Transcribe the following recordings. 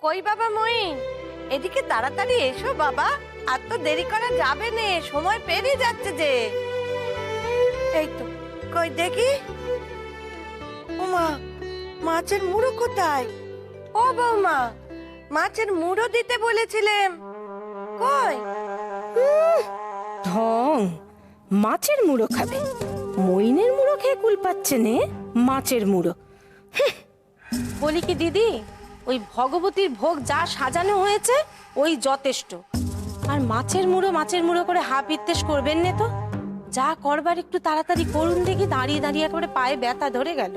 কই বাবা মইন, এদিকে তাড়াতাড়ি এসো বাবা, আর তো দেরি করা যাবে না, সময় পেরিয়ে যাচ্ছে যে। এই তো, কই দেখি। ওমা, মাছের মুড়ো কোথায়? ও বৌমা, মাছের মুড়ো দিতে বলেছিলাম, কই? ঢং, মাছের মুড়ো খাবে? মইনের মুড়ো খেয়ে কুল পাচ্ছে নে, মাছের মুড়ো। বলি কি দিদি, ওই ভগবতীর ভোগ যা সাজানো হয়েছে ওই যথেষ্ট। আর মাছের মুড়ো করে হাফ ইত্তেশ করবেন না তো। যা করবার একটু তাড়াতাড়ি করুন দেখি, দাঁড়িয়ে দাঁড়িয়ে একেবারে পায়ে ব্যথা ধরে গেল।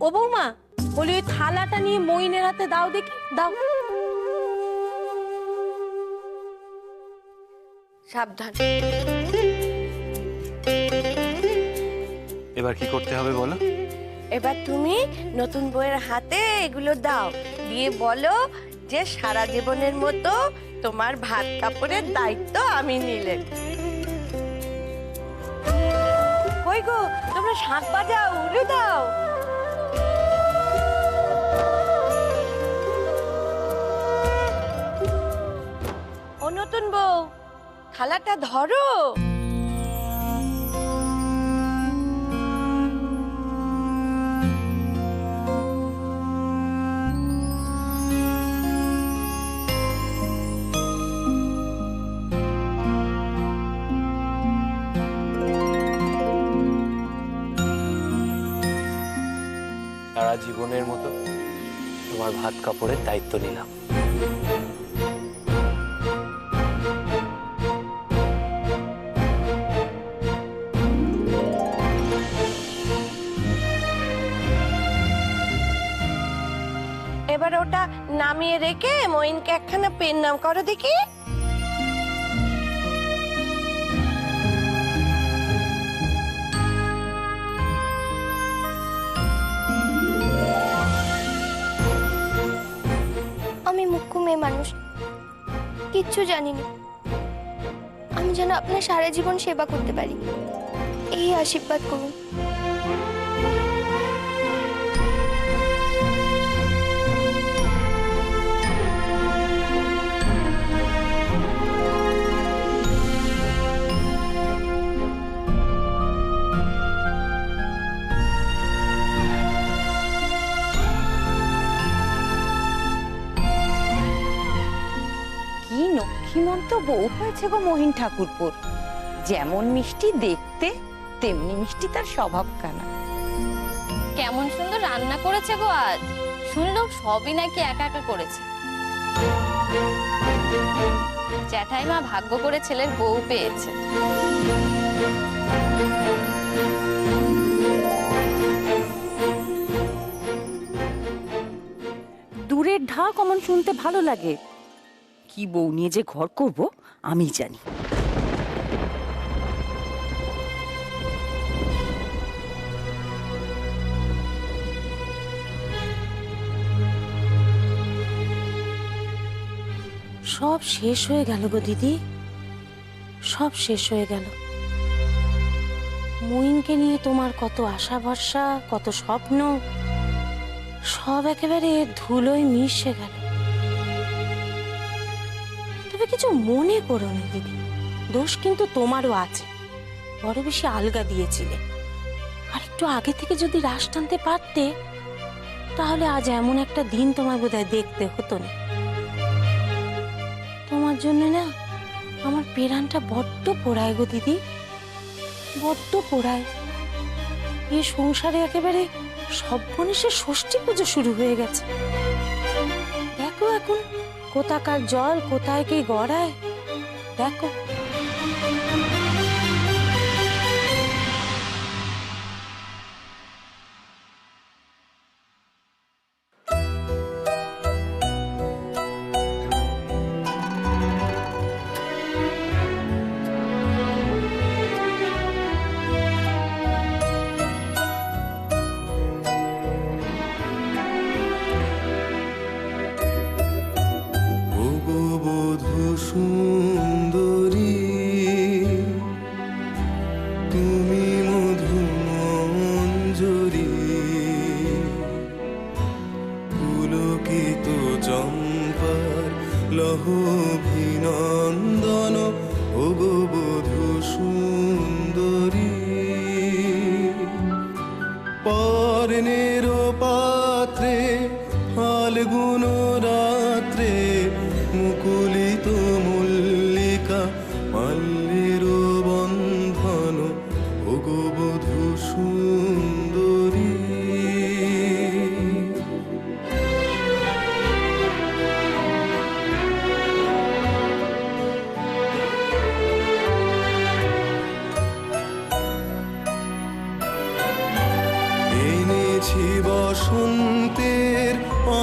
ও বৌমা, বলি ওই থালাটা নিয়ে মইনের হাতে দাও দেখি, দাও। সাবধান। এবার কি করতে হবে বলো? এবার তুমি নতুন বউয়ের হাতে এগুলো দাও, দিয়ে বলো যে সারা জীবনের মতো তোমার ভাত কাপড়ের দায়িত্ব আমি নিলেন। কই গো, তোমরা শাঁখ বাজাও, উলু দাও। ও নতুন বউ, থালাটা ধরো। সারা জীবনের মতো তোমার ভাত কাপড়ের দায়িত্ব নিলাম। এবার ওটা নামিয়ে রেখে মইনকে একখানা পেন নাম করো দেখি। আমি মুখ্য মেয়ে মানুষ, কিচ্ছু জানি না। আমি যেন আপনার সারা জীবন সেবা করতে পারি, এই আশীর্বাদ করুন। কি লক্ষ্মীমন্ত বউ হয়েছে গো মহিন ঠাকুরপুর। যেমন মিষ্টি দেখতে, তেমনি মিষ্টি তার স্বভাব কানা। কেমন সুন্দর রান্না করেছে গো আজ, শুনলাম সবই নাকি একা একা করেছে। জ্যাঠাইমা ভাগ্য করে ছেলের বউ পেয়েছে। দূরের ঢাক অমন শুনতে ভালো লাগে। কি বউ নিয়ে যে ঘর করব আমি জানি। সব শেষ হয়ে গেল গো দিদি, সব শেষ হয়ে গেল। মইনকে নিয়ে তোমার কত আশা ভরসা, কত স্বপ্ন, সব একেবারে ধুলোয় মিশে গেল। তবে কিছু মনে করো না দিদি, দোষ কিন্তু তোমারও আছে। বড় বেশি আলগা দিয়েছিলে। আর একটু আগে থেকে যদি রাশ টানতে পারতে, তাহলে আজ এমন একটা দিন তোমার বোধহয় দেখতে হতো না। তোমার জন্য না আমার পেরানটা বড্ড পোড়ায় গো দিদি, বড্ড পোড়ায়। এই সংসারে একেবারে সর্বনেশে ষষ্ঠী পুজো শুরু হয়ে গেছে। দেখো এখন কোথাকার জল কোথায় কি গড়ায়, দেখো। সুন্দরী মুকুলিত চম্পার লহভিনন্দন ওগো বধূ সুন্দরী পর্ণের পাত্রে ফাল্গুন রাত্রে মুকুলিত মল্লিকা মাল্যের বন্ধন ওগো বধূ সুন্দরী এনেছি বসন্তের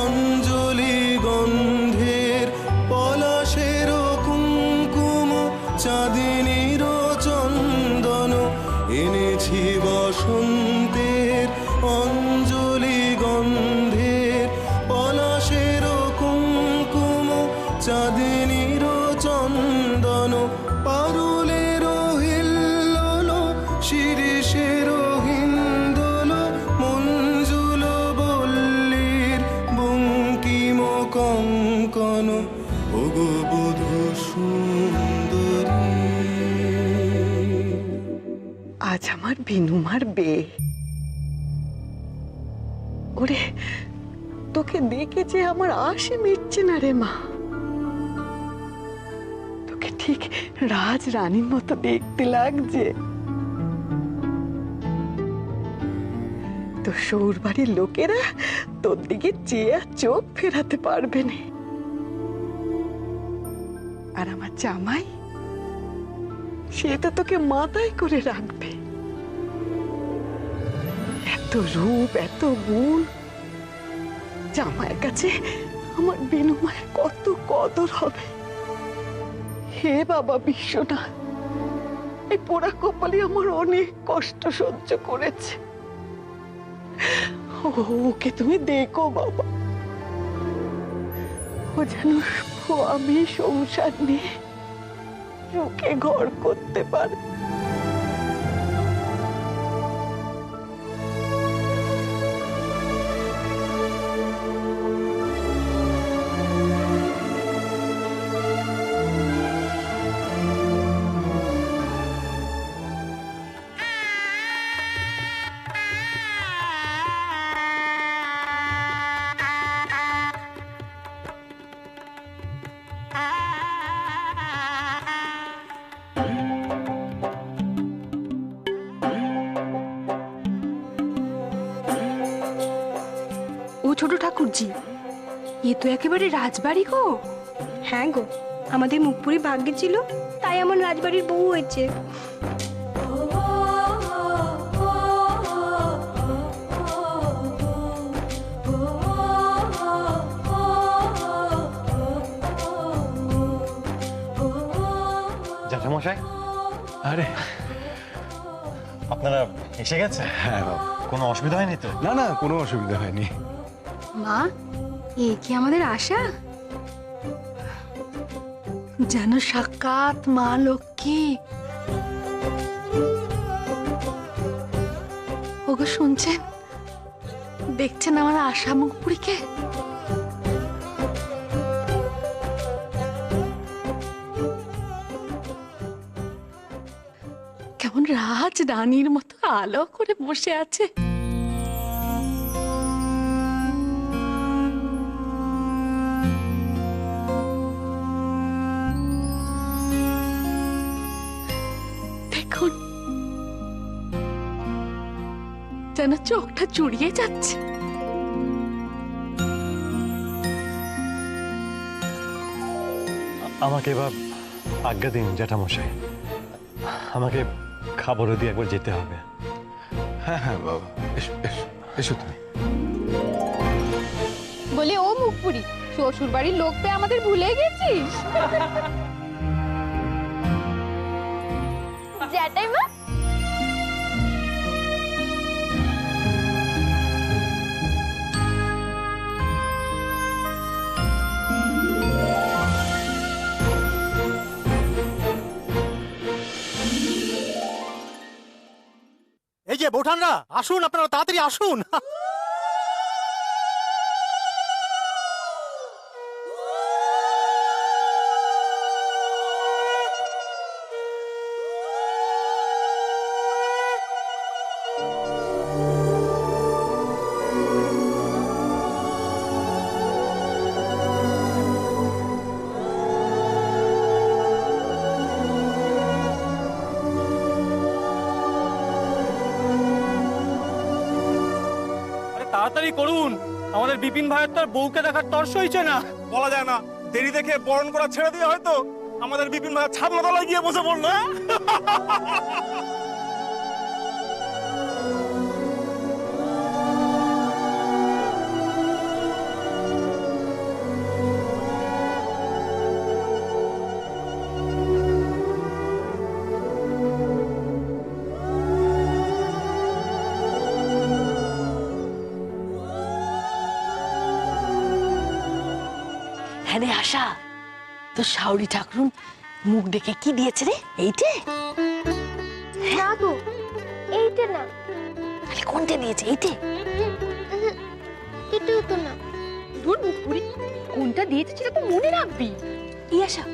অঞ্জলি গন্ধের পলাশের কুঙ্কুম চাঁদিনীর চন্দন এনেছি বসন্তের অঞ্জলি গন্ধের পলাশের কুঙ্কুম চাঁদিনীর চন্দন পারুলের হিল্লোল শিরিষের হিন্দোল মঞ্জুল বল্লীর বঙ্কিম কঙ্কন ওগো বধূ সুন্দরী আজ আমার বিনুমার বিয়ে। ওরে, তোকে দেখে যে আমার আশে মিটছে না রে মা। তোকে ঠিক রাজ রানীর মতো দেখতে লাগছে। তো সৌর বাড়ির লোকেরা তোর দিকে চেয়ে আর চোখ ফেরাতে পারবে না। আর আমার জামাই, সে তো তোকে মাথায় করে রাখবে। এত রূপ, এত গুণ, জামাইয়ের কাছে আমার বিনুমায়ের কত কদর হবে। হে বাবা বিশ্বনাথ, এই পোড়া কপালে আমার অনেক কষ্ট সহ্য করেছে। ওকে তুমি দেখো বাবা, ও যেন আমি সংসার নিয়ে সুখে ঘর করতে পারে। ও ছোট ঠাকুরজি, এ তো একেবারে রাজবাড়ি গো। হ্যাঁ গো, আমাদের মুখপুরি ভাগ্যে ছিল, তাই আমার রাজবাড়ির বউ হয়েছে। জ্যাঠামশাই, আরে আপনারা এসে গেছে? হ্যাঁ বাবা, কোনো অসুবিধা হয়নি তো? না না, কোনো অসুবিধা হয়নি। মা, এ কি আমাদের আশা? যেন সাক্ষাৎ মা লক্ষ্মী। ওগো শুনছেন, দেখছেন আমার আশা মুখপুরীকে? কেমন রাজ রানীর মতো আলো করে বসে আছে। দেখুন, যেন চোখটা জুড়িয়ে যাচ্ছে। আমাকে এবার আজ্ঞা দিন জ্যাঠামশাই, আমাকে খাবারও দিয়ে একবার যেতে হবে। হ্যাঁ হ্যাঁ বাবা, এসো এসো এসো তুমি। বলি ও মুখপুরি, শ্বশুর বাড়ির লোক পেয়ে আমাদের ভুলে গেছিস? জ্যাঠাইমা, এই যে বৌঠানরা, আসুন, আপনারা তাড়াতাড়ি আসুন। তাড়াতাড়ি করুন, আমাদের বিপিন ভাইয়ের তার বউকে দেখার তর্স হয়েছে না। বলা যায় না, দেরি দেখে বরণ করা ছেড়ে দিয়ে হয়তো আমাদের বিপিন ভাই ছাদনা তলায় গিয়ে বসে পড়লো। হ্যাঁ রে আশা, তো শাওরি ঠাকুরুন মুখ দেখে কি দিয়েছে রে? এইটে? না গো, এইটা না। তাহলে কোনটা দিয়েছে? এইটে? এটাও তো না। দূর মুখ পুরি, কোনটা দিয়েছে সেটা তো মনে রাখবি। এই আশা,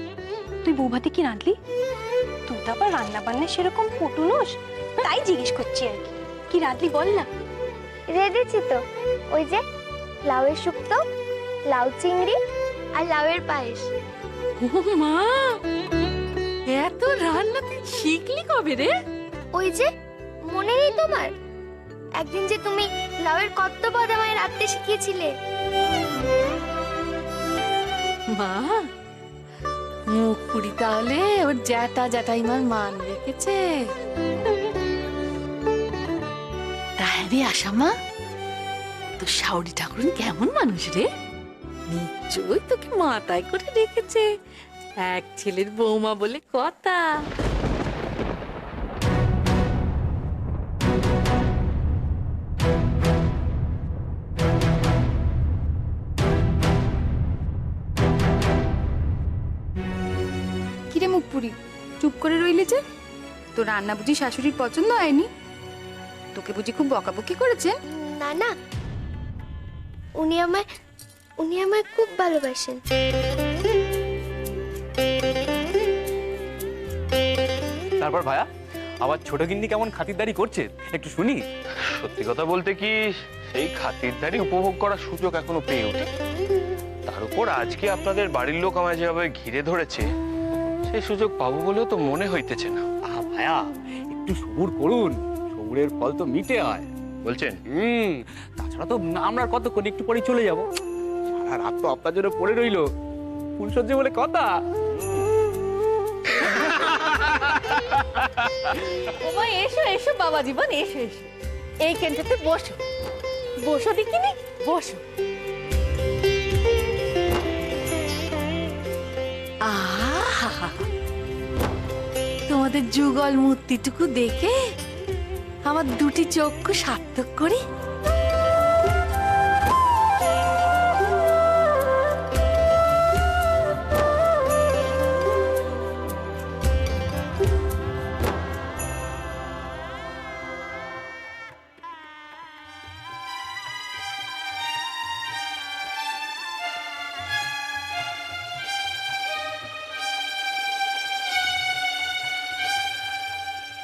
তুই বৌভাতে কি রাঁধলি? তুই তো আবার রান্না বান্না সেরকম পটু নোস, তাই জিজ্ঞেস করছি আর কি। কি রাঁধলি বল না। রেঁধেছি তো, ওই যে লাউয়ের শুক্তো, লাউ চিংড়ি আর লাউয়ের পায়েস। ও মা, এত রান্না তুই শিখলি কবে রে? ওই যে মনে নেই তোমার, একদিন যে তুমি লাউয়ের কত পদ আমায় রাঁধতে শিখিয়েছিলে। মা, মুখ পুরি তাহলে ওর জ্যাঠা জ্যাঠাইমার মান রেখেছে। তাই রে আশা মা, তো শাওরি ঠাকুরুন কেমন মানুষ রে? নিশ্চয়ই তোকে মাথায় করে রেখেছে, এক ছেলের বৌমা বলে কথা। কিরে মুখ পুরি, চুপ করে রইলে যে? তোর রান্না বুঝি শাশুড়ির পছন্দ হয়নি? তোকে বুঝি খুব বকাবকি করেছেন? না না, উনি আমায় খুব ভালোবাসেন। তারপর ভাইয়া, আবার ছোট গিন্নি কেমন খাতিরদারি করছে একটু শুনি। সত্যি কথা বলতে কি, সেই খাতিরদারি উপভোগ করার সুযোগ এখনো পেয়ে ওঠে। তার উপর আজকে আপনাদের বাড়ির লোক আমায় যেভাবে ঘিরে ধরেছে, সেই সুযোগ পাবো বলেও তো মনে হইতেছে না। ভাইয়া একটু সবুর করুন, সবুরের ফল তো মিটে হয় বলছেন। তাছাড়া তো আমরা কতক্ষণ একটু পরে চলে যাব, সারা রাত তো আপনার জন্য পড়ে রইলো, ফুলসজ্জা বলে কথা। ওমা এসো এসো বাবা জীবন, এসো এসো, এই কেন্দ্রতে বসো, বসো দেখিনি, বসো। আহা, তোমাদের যুগল মূর্তিটুকু দেখে আমার দুটি চক্ষু সার্থক করি।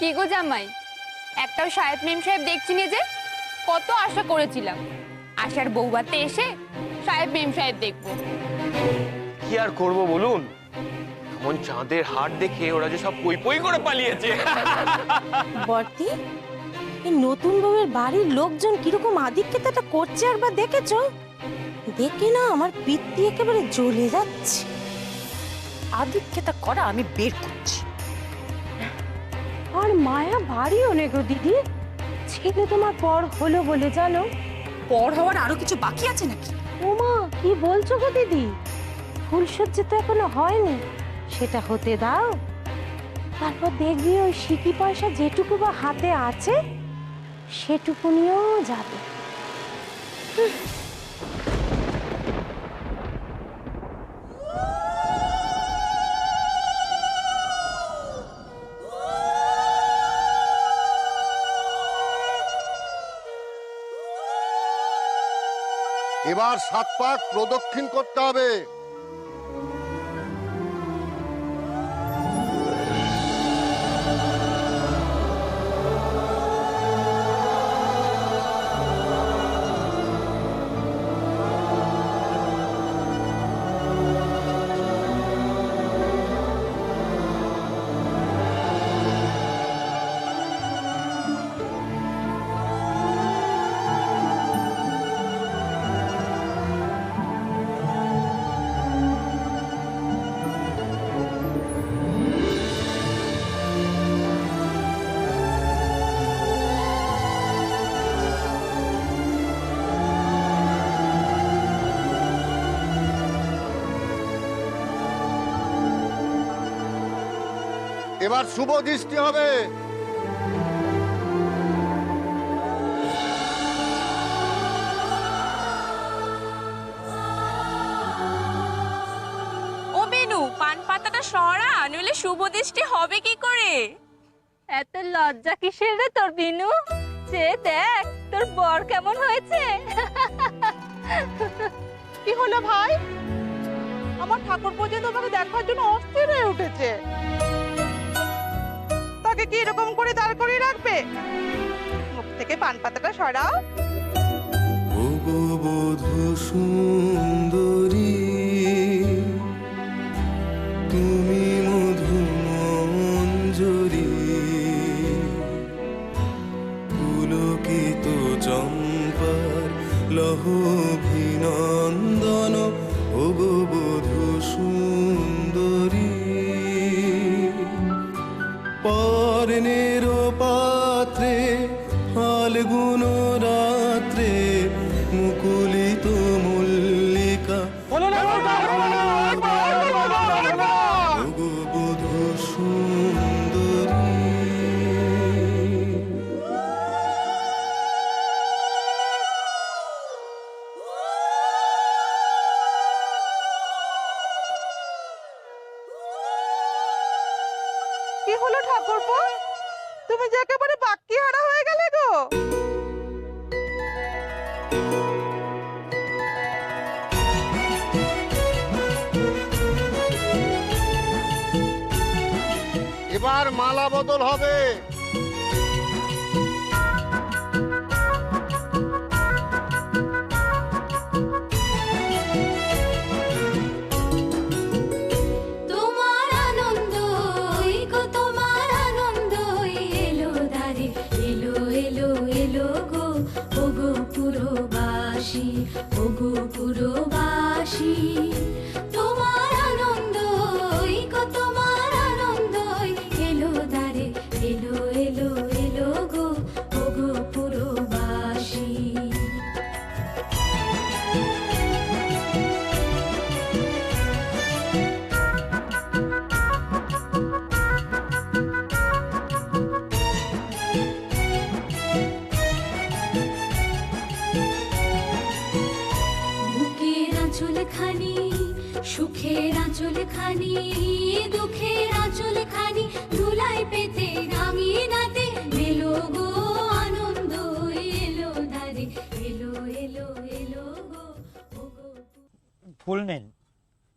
কি গো জামাই, একটাও সাহেব মেম সাহেব দেখছি না যে? কত আশা করেছিলাম, আশার বউভাতে এসে সাহেব মেম সাহেব দেখবো। কি আর করব বলুন, এমন চাঁদের হাট দেখে ওরা যে সব পই পই করে পালিয়েছে। বর্তি, এই নতুন বউয়ের বাড়ির লোকজন কিরকম আধিক্যতাটা করছে একবার দেখেছো? দেখে না আমার পিত্তি একেবারে জ্বলে যাচ্ছে। আদিত্যটা করা আমি বের করছি। আর মায়া ভারী অনেক গো দিদি, ছেলে তোমার পর হলো বলে জানো? পর হওয়ার আরো কিছু বাকি আছে নাকি? ওমা কি বলছো গো দিদি, ফুলসজ্জা তো এখনো হয়নি, সেটা হতে দাও, তারপর দেখবি ওই সিকি পয়সা যেটুকু বা হাতে আছে সেটুকু নিয়েও যাবে। এবার 7 পাক প্রদক্ষিণ করতে হবে। এবার শুভ দৃষ্টি হবে। ও বেনু, পান পাতাটা সরা, নইলে শুভ দৃষ্টি হবে কি করে? এত লজ্জা কিসের রে তোর বিনু? যে দেখ তোর বর কেমন হয়েছে। কি হলো ভাই? আমার ঠাকুর পর্যন্ত তোমাকে দেখার জন্য অস্থির হয়ে উঠেছে। তাকে কি এরকম করে দাঁড় করিয়ে রাখবে? মুখ থেকে পান পাতাটা সরাও। ওগো বধূ সুন্দরী, তুমি মধুমঞ্জরি, পুলকিত চম্পার লহভিনন্দন। ওগো বধূ সুন্দরী, পর্ণের পাত্রে ফাল্গুন রাত্রে মুকুলিত মল্লিকা। ওগো বধূ সুন্দরী। কি হলো ঠাকুরপো? তুমি যে একেবারে বাক্যি হারা হয়ে গেলে গো। এবার মালা বদল হবে। তোমার আনন্দ গো, তোমার আনন্দ এলো দারে, এলো এলো এলো গো। ওগো পুরবাসী, ওগো পুরবাসী, তোমার আনন্দ গো, তোমার আনন্দ এলো দারে, এলো এলো এলো গো। ওগো পুরবাসী। বুকের আঁচল খানি, সুখের আঁচল খানি, দুঃখের আঁচল খানি, ধুলাই পেতে রাঙিয়ে নাতে এলো গো আনন্দ এলো দারে, এলো এলো এলো গো। ফুল নিন।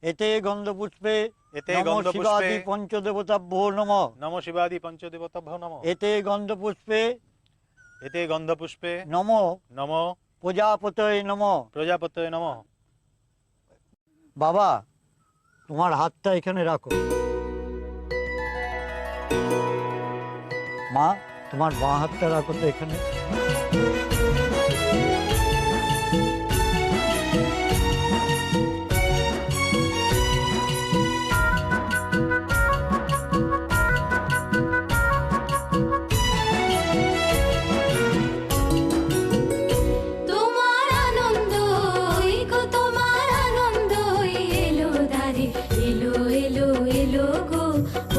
এতে গন্ধপুষ্পে এতে নমো গন্ধপুষ্পে শিবাদি পঞ্চদেবতাভ্যো নমঃ। নমো শিবাদি পঞ্চদেবতাভ্যো নমঃ। এতে গন্ধপুষ্পে এতে গন্ধপুষ্পে নমো নমো প্রজাপতয়ে নমঃ। প্রজাপতয়ে নমঃ। বাবা, তোমার হাতটা এখানে রাখো। মা, তোমার বাঁ হাতটা রাখো তো এখানে। তোমার আনন্দ গো, তোমার আনন্দ এলো দারে, এলো এলো এলো গো।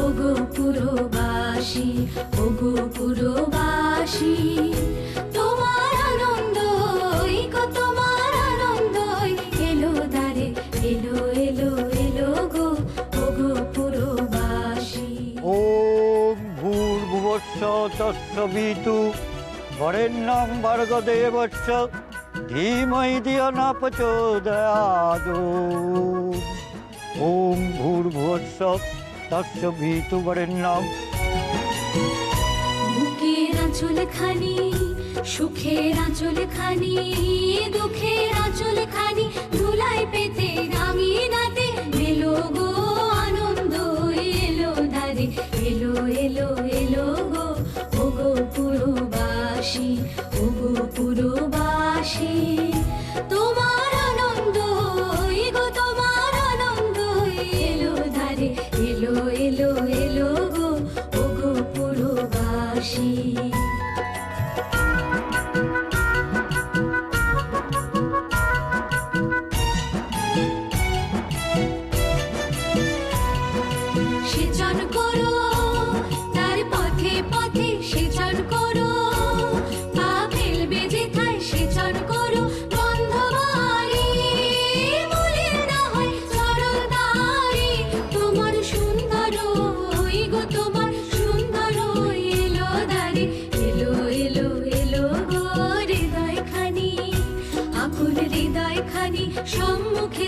ওগো পুরবাসী, ওগো পুরবাসী, তোমার আনন্দ গো, তোমার আনন্দ এলো দারে, এলো এলো এলো গো। ওগো পুরবাসী। ওম ভূর্ভুবস্সঃ তস্সবিতু বরেণ্যং ভর্গদেবস্য ধীমহি ধিয়ো ন প্রচোদয়াৎ। ওম ভূর্ভুবস্সঃ তস্সবিতু বরেণ্যং। বুকের আঁচল খানি, সুখের আঁচল খানি, দুঃখের আঁচল খানি, ধুলাই পেতে রাঙিয়ে নাতে এলো গো আনন্দ এলো দারে, এলো এলো এলো গো। ওগো পুরবাসী, ওগো পুরবাসী, তোমার আনন্দ গো, তোমার আনন্দ এলো দারে, এলো এলো এলো গো। ওগো পুরবাসী। সম্মুখে